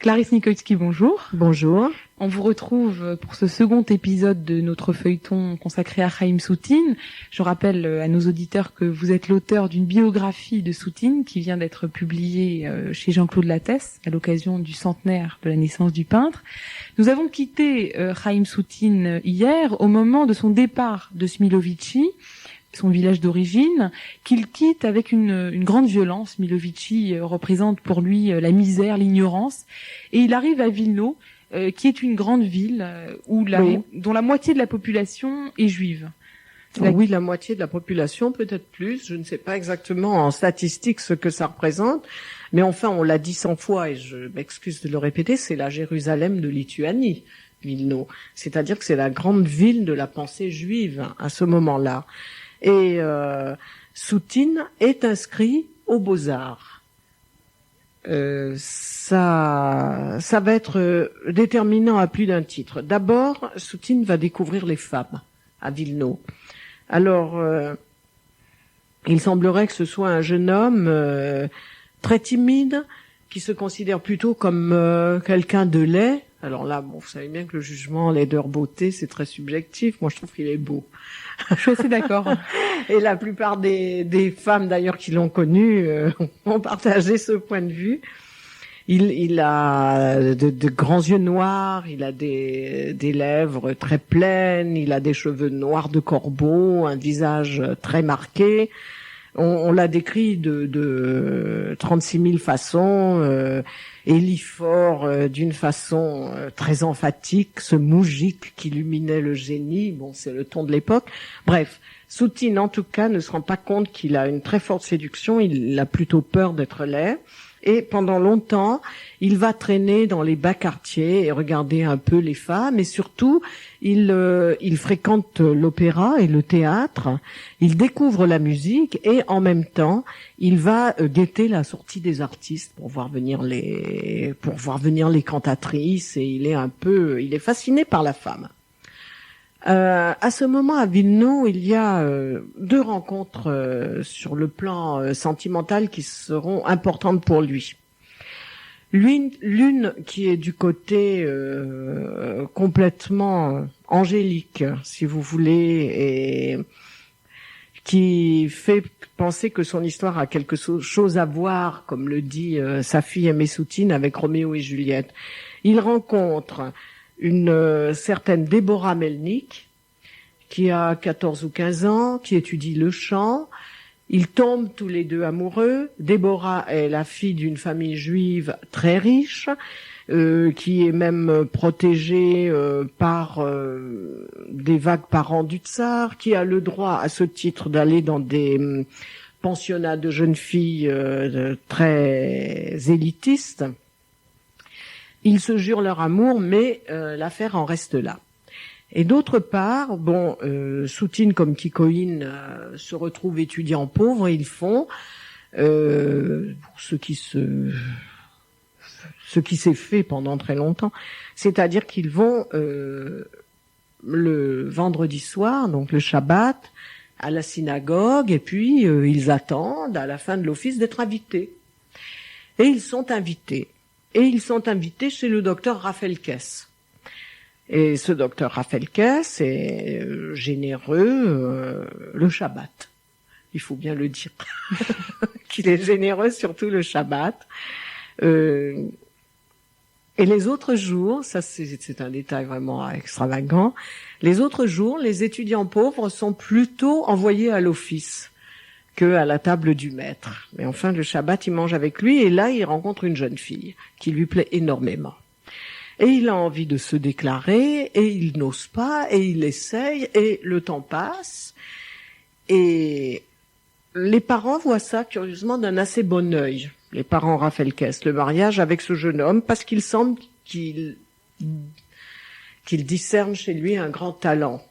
Clarisse Nikolski, bonjour. Bonjour. On vous retrouve pour ce second épisode de notre feuilleton consacré à Chaim Soutine. Je rappelle à nos auditeurs que vous êtes l'auteur d'une biographie de Soutine qui vient d'être publiée chez Jean-Claude Lattès à l'occasion du centenaire de la naissance du peintre. Nous avons quitté Chaim Soutine hier au moment de son départ de Smilovici, son village d'origine, qu'il quitte avec une grande violence. Smilovici représente pour lui la misère, l'ignorance, et il arrive à Wilno, qui est une grande ville dont la moitié de la population est juive. Oui, la moitié de la population, peut-être plus. Je ne sais pas exactement en statistiques ce que ça représente, mais enfin, on l'a dit 100 fois et je m'excuse de le répéter, c'est la Jérusalem de Lituanie, Wilno. C'est-à-dire que c'est la grande ville de la pensée juive à ce moment-là. Et Soutine est inscrit aux Beaux-Arts. Ça va être déterminant à plus d'un titre. D'abord, Soutine va découvrir les femmes à Wilno. Alors, il semblerait que ce soit un jeune homme très timide, qui se considère plutôt comme quelqu'un de laid. Alors là, bon, vous savez bien que le jugement, laideur, beauté, c'est très subjectif. Moi, je trouve qu'il est beau. Je suis assez d'accord. Et la plupart des femmes, d'ailleurs, qui l'ont connu, ont partagé ce point de vue. Il a de grands yeux noirs, il a des lèvres très pleines, il a des cheveux noirs de corbeau, un visage très marqué. On l'a décrit de 36 000 façons, Éliphore d'une façon très emphatique, ce moujik qui illuminait le génie, bon, c'est le ton de l'époque. Bref, Soutine, en tout cas, ne se rend pas compte qu'il a une très forte séduction, il a plutôt peur d'être laid. Et pendant longtemps, il va traîner dans les bas quartiers et regarder un peu les femmes. Et surtout, il fréquente l'opéra et le théâtre. Il découvre la musique et en même temps, il va guetter la sortie des artistes pour voir venir les cantatrices. Et il est fasciné par la femme. À ce moment, à Wilno, il y a deux rencontres sur le plan sentimental qui seront importantes pour lui. L'une qui est du côté complètement angélique, si vous voulez, et qui fait penser que son histoire a quelque chose à voir, comme le dit sa fille Aimée Soutine, avec Roméo et Juliette. Il rencontre une certaine Déborah Melnik, qui a 14 ou 15 ans, qui étudie le chant. Ils tombent tous les deux amoureux. Déborah est la fille d'une famille juive très riche, qui est même protégée par des vagues parents du tsar, qui a le droit à ce titre d'aller dans des pensionnats de jeunes filles très élitistes. Ils se jurent leur amour, mais l'affaire en reste là. Et d'autre part, Soutine comme Kikoïne se retrouvent étudiants pauvres et ils font, ce qui s'est fait pendant très longtemps, c'est-à-dire qu'ils vont le vendredi soir, donc le Shabbat, à la synagogue, et puis ils attendent à la fin de l'office d'être invités. Et ils sont invités. Et ils sont invités chez le docteur Raphaël Kess. Et ce docteur Raphaël Kess est généreux le Shabbat. Il faut bien le dire. Qu'il est généreux surtout le Shabbat. Et les autres jours, ça c'est un détail vraiment extravagant, les autres jours, les étudiants pauvres sont plutôt envoyés à l'office que à la table du maître. Mais enfin, le Shabbat, il mange avec lui, et là, il rencontre une jeune fille qui lui plaît énormément. Et il a envie de se déclarer, et il n'ose pas, et il essaye, et le temps passe. Et les parents voient ça, curieusement, d'un assez bon œil. Les parents Raphaël Kess, le mariage avec ce jeune homme, parce qu'il semble qu'il discerne chez lui un grand talent.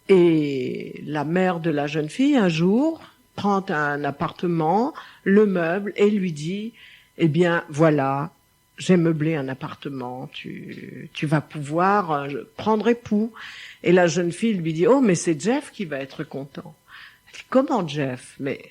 Et la mère de la jeune fille, un jour, prend un appartement, le meuble, et lui dit, eh bien, voilà, j'ai meublé un appartement, tu vas pouvoir prendre époux. Et la jeune fille lui dit, oh, mais c'est Jeff qui va être content. Elle dit, comment Jeff? Mais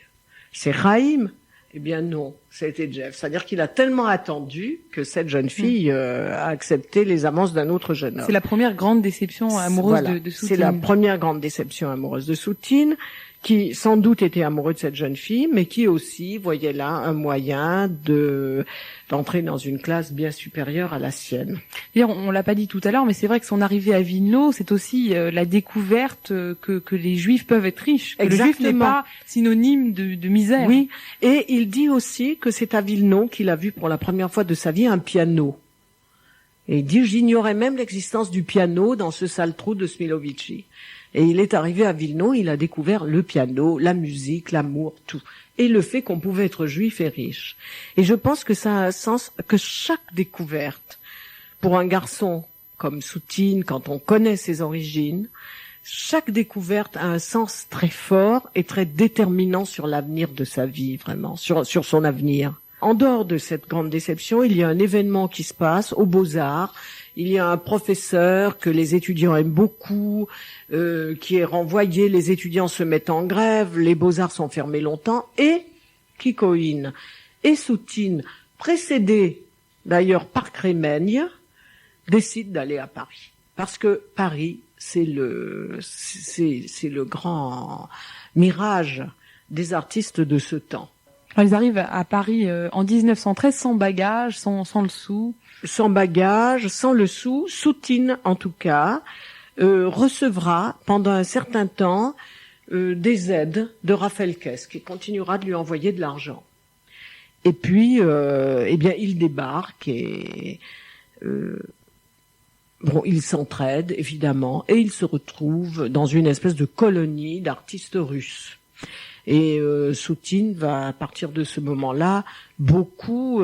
c'est Chaim. Eh bien non, C'était Jeff. C'est-à-dire qu'il a tellement attendu que cette jeune fille a accepté les avances d'un autre jeune homme. C'est la première grande déception amoureuse de Soutine. C'est la première grande déception amoureuse de Soutine, qui sans doute était amoureux de cette jeune fille, mais qui aussi voyait là un moyen d'entrer dans une classe bien supérieure à la sienne. D'ailleurs, on l'a pas dit tout à l'heure, mais c'est vrai que son arrivée à Vilno, c'est aussi la découverte que les Juifs peuvent être riches. Que le Juif n'est pas synonyme de misère. Oui, et il dit aussi que c'est à Vilno qu'il a vu pour la première fois de sa vie un piano. Et il dit, j'ignorais même l'existence du piano dans ce sale trou de Smilovici. Et il est arrivé à Vilno, il a découvert le piano, la musique, l'amour, tout. Et le fait qu'on pouvait être juif et riche. Et je pense que ça a un sens, que chaque découverte, pour un garçon comme Soutine, quand on connaît ses origines, chaque découverte a un sens très fort et très déterminant sur l'avenir de sa vie, vraiment, sur son avenir. En dehors de cette grande déception, il y a un événement qui se passe aux Beaux-Arts. Il y a un professeur que les étudiants aiment beaucoup, qui est renvoyé, les étudiants se mettent en grève, les Beaux-Arts sont fermés longtemps, et Kikoïne et Soutine, précédés d'ailleurs par Crémaigne, décident d'aller à Paris. Parce que Paris, c'est le grand mirage des artistes de ce temps. Alors, ils arrivent à Paris en 1913 sans bagages, sans le sou. Sans bagage, sans le sou, Soutine en tout cas, recevra pendant un certain temps des aides de Raphaël Kess, qui continuera de lui envoyer de l'argent. Et puis, eh bien, il débarque et il s'entraide évidemment, et il se retrouve dans une espèce de colonie d'artistes russes. Et Soutine va, à partir de ce moment-là, beaucoup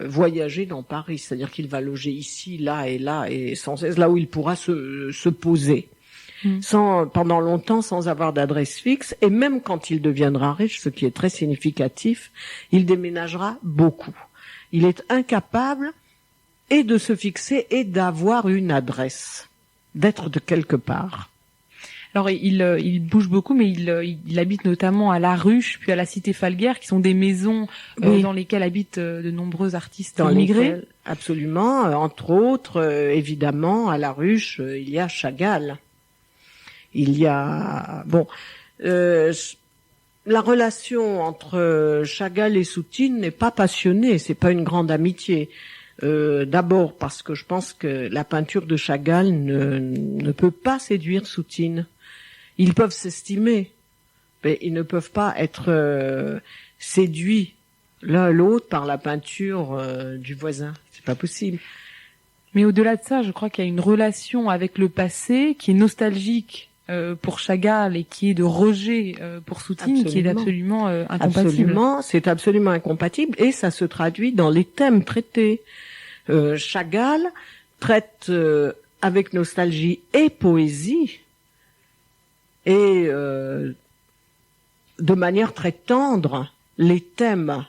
voyager dans Paris. C'est-à-dire qu'il va loger ici, là, et sans cesse là où il pourra se poser. Pendant longtemps, sans avoir d'adresse fixe. Et même quand il deviendra riche, ce qui est très significatif, il déménagera beaucoup. Il est incapable et de se fixer et d'avoir une adresse, d'être de quelque part. Alors il bouge beaucoup, mais il habite notamment à La Ruche, puis à la Cité Falguière, qui sont des maisons dans lesquelles habitent de nombreux artistes immigrés. Absolument. Entre autres, évidemment, à La Ruche, il y a Chagall. Il y a la relation entre Chagall et Soutine n'est pas passionnée, c'est pas une grande amitié. D'abord parce que je pense que la peinture de Chagall ne peut pas séduire Soutine. Ils peuvent s'estimer, mais ils ne peuvent pas être séduits l'un l'autre par la peinture du voisin. C'est pas possible. Mais au-delà de ça, je crois qu'il y a une relation avec le passé qui est nostalgique pour Chagall et qui est de rejet pour Soutine, qui est absolument incompatible. Absolument, c'est absolument incompatible, et ça se traduit dans les thèmes traités. Chagall traite avec nostalgie et poésie, et de manière très tendre, les thèmes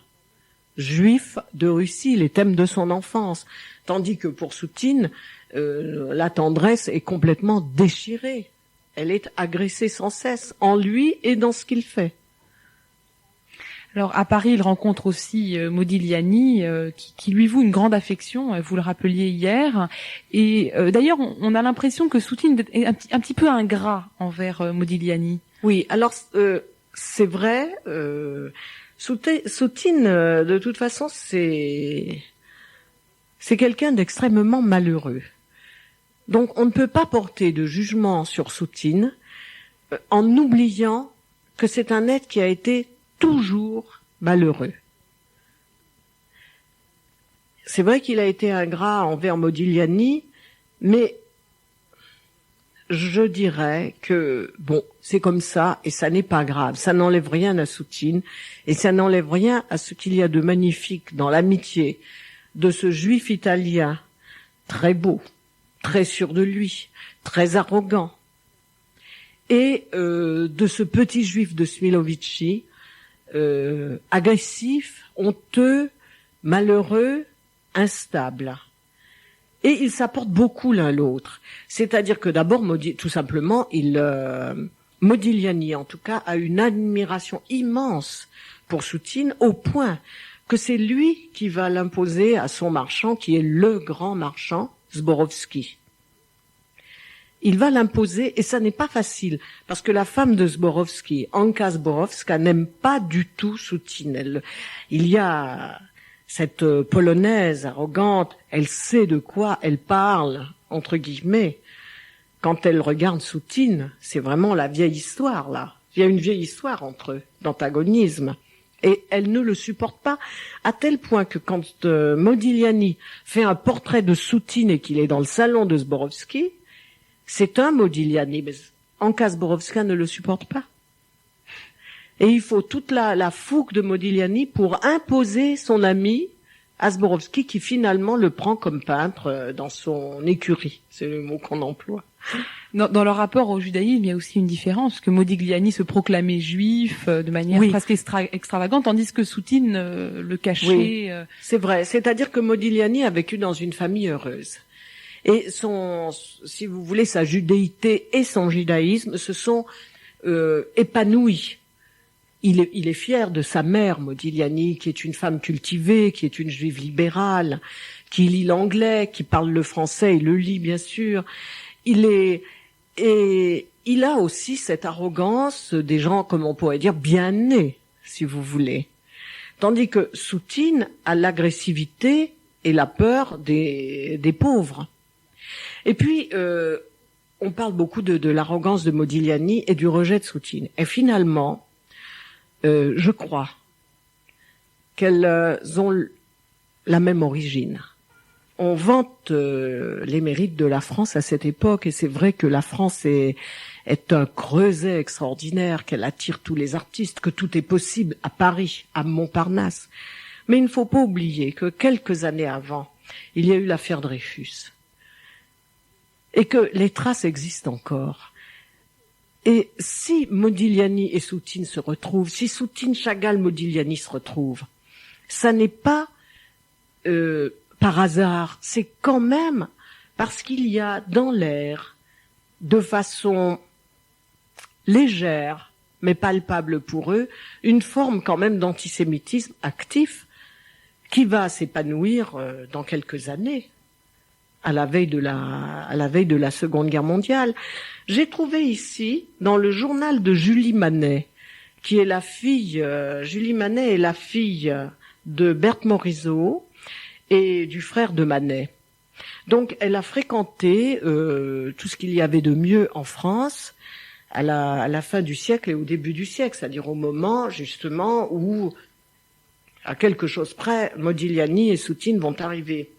juifs de Russie, les thèmes de son enfance, tandis que pour Soutine, la tendresse est complètement déchirée. Elle est agressée sans cesse, en lui et dans ce qu'il fait. Alors à Paris, il rencontre aussi Modigliani, qui lui voue une grande affection, vous le rappeliez hier. Et d'ailleurs, on a l'impression que Soutine est un petit peu ingrat envers Modigliani. Oui, alors c'est vrai. Soutine, de toute façon, c'est quelqu'un d'extrêmement malheureux. Donc on ne peut pas porter de jugement sur Soutine en oubliant que c'est un être qui a été toujours malheureux. C'est vrai qu'il a été ingrat envers Modigliani, mais je dirais que, bon, c'est comme ça et ça n'est pas grave. Ça n'enlève rien à Soutine et ça n'enlève rien à ce qu'il y a de magnifique dans l'amitié de ce juif italien très beau, très sûr de lui, très arrogant, et de ce petit juif de Smilovici, agressif, honteux, malheureux, instable. Et ils s'apportent beaucoup l'un l'autre. C'est-à-dire que d'abord, tout simplement, Modigliani, en tout cas, a une admiration immense pour Soutine, au point que c'est lui qui va l'imposer à son marchand, qui est le grand marchand, Zborowski. Il va l'imposer, et ça n'est pas facile, parce que la femme de Zborowski, Anka Zborowska, n'aime pas du tout Soutine. Il y a cette polonaise arrogante, elle sait de quoi elle parle, entre guillemets. Quand elle regarde Soutine, c'est vraiment la vieille histoire, là. Il y a une vieille histoire entre eux, d'antagonisme. Et elle ne le supporte pas, à tel point que quand Modigliani fait un portrait de Soutine et qu'il est dans le salon de Zborowski, c'est un Modigliani, mais Anka Zborowska ne le supporte pas. Et il faut toute la fougue de Modigliani pour imposer son ami à Zborowski, qui finalement le prend comme peintre dans son écurie. C'est le mot qu'on emploie. Dans leur rapport au judaïsme, il y a aussi une différence, que Modigliani se proclamait juif de manière presque extravagante, tandis que Soutine le cachait. Oui, c'est vrai. C'est-à-dire que Modigliani a vécu dans une famille heureuse. Et si vous voulez, sa judéité et son judaïsme se sont épanouis. Il est fier de sa mère, Modigliani, qui est une femme cultivée, qui est une juive libérale, qui lit l'anglais, qui parle le français, il le lit bien sûr. Et il a aussi cette arrogance des gens, comme on pourrait dire, bien nés, si vous voulez. Tandis que Soutine a l'agressivité et la peur des pauvres. Et puis, on parle beaucoup de l'arrogance de Modigliani et du rejet de Soutine. Et finalement, je crois qu'elles ont la même origine. On vante les mérites de la France à cette époque, et c'est vrai que la France est un creuset extraordinaire, qu'elle attire tous les artistes, que tout est possible à Paris, à Montparnasse. Mais il ne faut pas oublier que quelques années avant, il y a eu l'affaire Dreyfus, et que les traces existent encore. Et si Modigliani et Soutine se retrouvent, si Soutine, Chagall, Modigliani se retrouvent, ça n'est pas par hasard, c'est quand même parce qu'il y a dans l'air, de façon légère, mais palpable pour eux, une forme quand même d'antisémitisme actif qui va s'épanouir dans quelques années, à la veille de la Seconde Guerre mondiale. J'ai trouvé ici, dans le journal de Julie Manet, qui est la fille, Julie Manet est la fille de Berthe Morisot et du frère de Manet. Donc elle a fréquenté tout ce qu'il y avait de mieux en France à la fin du siècle et au début du siècle, c'est-à-dire au moment justement où, à quelque chose près, Modigliani et Soutine vont arriver.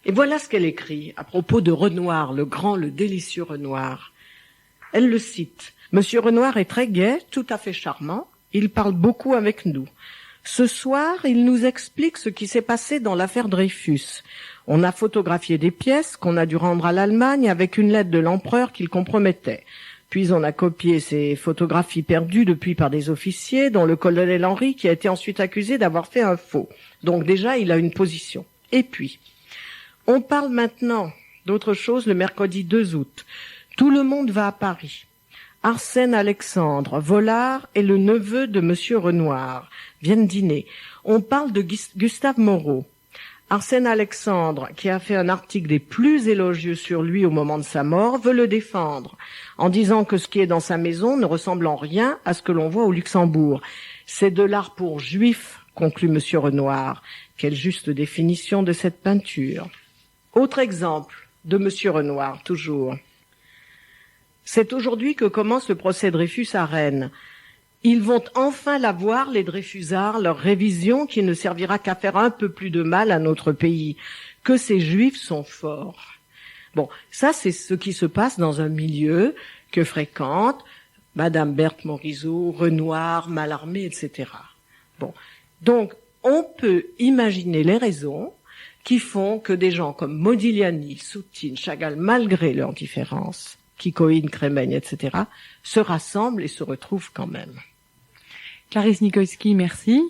Et voilà ce qu'elle écrit à propos de Renoir, le grand, le délicieux Renoir. Elle le cite. « Monsieur Renoir est très gai, tout à fait charmant. Il parle beaucoup avec nous. Ce soir, il nous explique ce qui s'est passé dans l'affaire Dreyfus. On a photographié des pièces qu'on a dû rendre à l'Allemagne avec une lettre de l'empereur qu'il compromettait. Puis on a copié ces photographies perdues depuis par des officiers, dont le colonel Henry, qui a été ensuite accusé d'avoir fait un faux. Donc déjà, il a une position. Et puis, on parle maintenant d'autre chose le mercredi 2 août. Tout le monde va à Paris. Arsène Alexandre, Vollard et le neveu de Monsieur Renoir viennent dîner. On parle de Gustave Moreau. Arsène Alexandre, qui a fait un article des plus élogieux sur lui au moment de sa mort, veut le défendre, en disant que ce qui est dans sa maison ne ressemble en rien à ce que l'on voit au Luxembourg. C'est de l'art pour juif, conclut Monsieur Renoir. Quelle juste définition de cette peinture. Autre exemple de Monsieur Renoir, toujours. C'est aujourd'hui que commence le procès Dreyfus à Rennes. Ils vont enfin l'avoir, les Dreyfusards, leur révision qui ne servira qu'à faire un peu plus de mal à notre pays. Que ces Juifs sont forts. Bon, ça c'est ce qui se passe dans un milieu que fréquente Madame Berthe Morisot, Renoir, Mallarmé, etc. Bon, donc on peut imaginer les raisons qui font que des gens comme Modigliani, Soutine, Chagall, malgré leurs différences, Kikoïne, Crémeigne, etc., se rassemblent et se retrouvent quand même. Clarisse Nikolski, merci.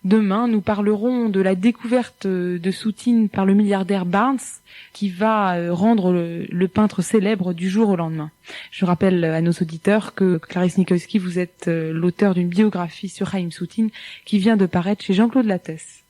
Demain, nous parlerons de la découverte de Soutine par le milliardaire Barnes, qui va rendre le peintre célèbre du jour au lendemain. Je rappelle à nos auditeurs que Clarisse Nikolski, vous êtes l'auteur d'une biographie sur Chaim Soutine qui vient de paraître chez Jean-Claude Lattès.